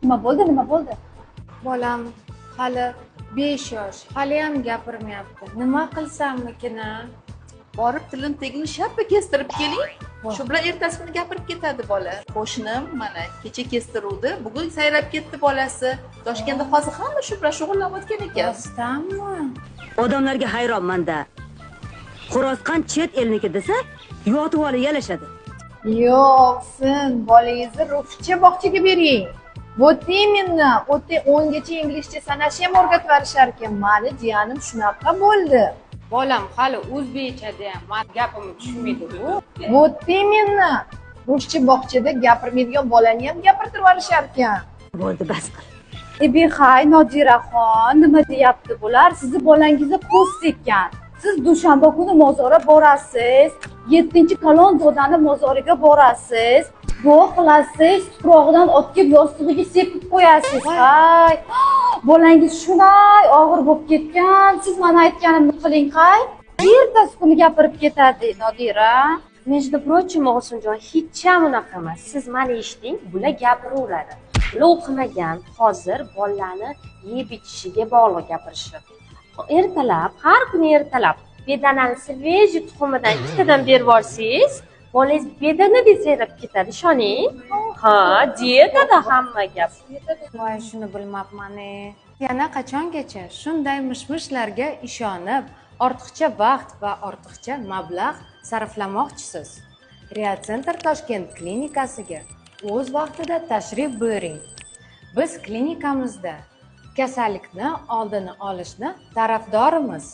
Nima bo'ldi? Nima bo'ldi? Bolam hali 5 yosh, haliyam gapirmayapti. Nima qilsammikin? Borib tilim tegini sharpa kestirib keling. Shu bilan ertasi kuni gapirib ketadi bola. Qo'shnim mana kecha kestiruvdi, bugun sayrab ketdi bolasi. Toshkentda hozir hamma shu bilan shug'ullanayotgan ekan. Rostdanmi? Odamlarga hayronman-da. Xo'rozqan chet elniki desa, yotib olib yalashadi. Yo'q, sen bolangizni ruscha bog'chaga bering. Вот именно, o'ta 10 gacha inglizcha sanashni ham o'rgatib berishar ekan. Mani jiyanim shunaqa bo'ldi. Bolam hali o'zbekchada ham men gapimni tushunmaydi-ku. Вот именно, ruscha bog'chada gapirmaydigan bolani ham gapirtirib berishar ekan. Bo'ldi, bas qil. Hay, Nodiraxon, nima deyapti bular? Sizni bolangizga post ekan. Siz dushanba kuni mozorga borasiz, 7-Kalonzodani mozoriga borasiz. Duo qilasiz, tuprog'idan otib yostig'iga sepib qo'yasiz. Hay, bolangiz shunday og'ir bo'lib ketgan. Siz mana aytganimni qiling, hay. Ertasi kuni gapirib ketadi, Nodira. Между прочим, Og'usunjon, hech ham unaqa emas. Siz meni eshiting, bular gapiraveradi. Ular o'qimagan, hozir bolalarni yeb ichishiga bog'liq gapirishadi. Ertalab, har kuni ertalab bedanani sveji tuxumidan ikkitadan berib yuborsangiz, bolangiz bedana deb sayrab ketadi, ishoning. Ha, dietada hamma gap. Voy, shuni bilmabman-e. Yana qachongacha shunday mishmishlarga ishonib, ortiqcha vaqt va ortiqcha mablag' sarflamoqchisiz? Reacenter Toshkent klinikasiga o'z vaqtida tashrif buyuring. Biz klinikamizda kasallikni oldini olishni tarafdorimiz.